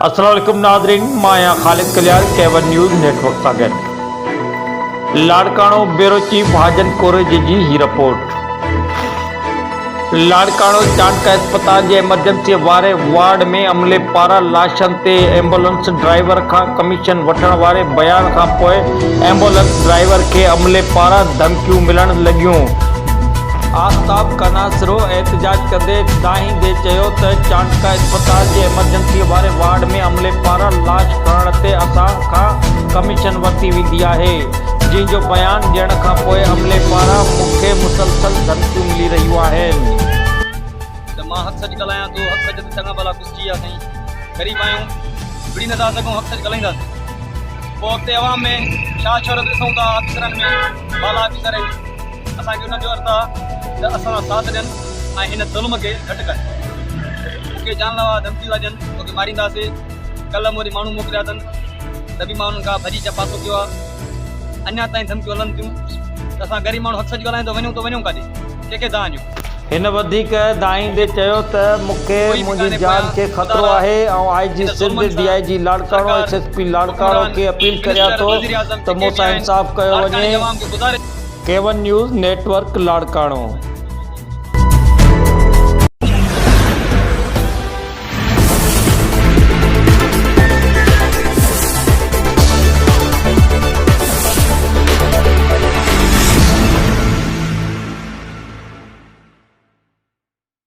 अस्सलाम वालेकुम नाज़रीन, मां ख़ालिद कल्याण केवन न्यूज़ नेटवर्क सां गॾु। लाड़काणो बेरोची भाजन कोरेजी जी ही रिपोर्ट। लाड़काणो चांडका अस्पताल जे एमरजेंसी वारे वार्ड में अमले पारां लाशन ते एम्बुलेंस ड्राइवर खां कमीशन वठण वारे बयान खां पोइ एम्बुलेंस ड्राइवर खे अमले पारां धमकियूं मिलण लॻियूं। आफ़ताब कनासरो एहतजाज कंदे दाहिंदे चयो त चांडका अस्पताल जे एमरजेंसी वारे वार्ड में अमले पारां लाश खणण ते असां खां कमीशन वरिती वेंदी आहे, जंहिंजो बयान ॾियण खां पोइ अमले पारां मूंखे मुसलसल धमकियूं मिली रहियूं आहिनि। त मां हक़ सच ॻाल्हायां थो, हक़ सच ते चङा भला गुस्सी आहे साईं, ग़रीब आहियूं, विड़ी नथा सघूं, हक़ सच ॻाल्हाईंदासीं। पोइ अॻिते अवाम में छा शोहरत ॾिसूं था, अफ़सरनि में बाला अफ़सर असांखे उन जो अर्थ आहे त असां साथ ॾियनि ऐं हिन ज़ुल्म खे घटि कनि। मूंखे जानलेवा धमकी था ॾियनि, तोखे मारींदासीं। कल्ह मूं वटि माण्हू मोकिलिया अथनि त बि मां उन्हनि खां भॼी पासो कयो आहे। अञा ताईं धमकियूं हलनि थियूं त असां ग़रीब माण्हू हक़ सच ॻाल्हायूं त वञूं काॾे, कंहिंखे था वञूं। हिन वधीक दाहिंदे चयो त मूंखे मुंहिंजी जान खे ख़तरो आहे ऐं IG Sindh DIG Larkana SSP Larkana खे अपील करियां थो त मूंसां इंसाफ़ कयो वञे। केवन न्यूज़ नेटवर्क लाड़काणो।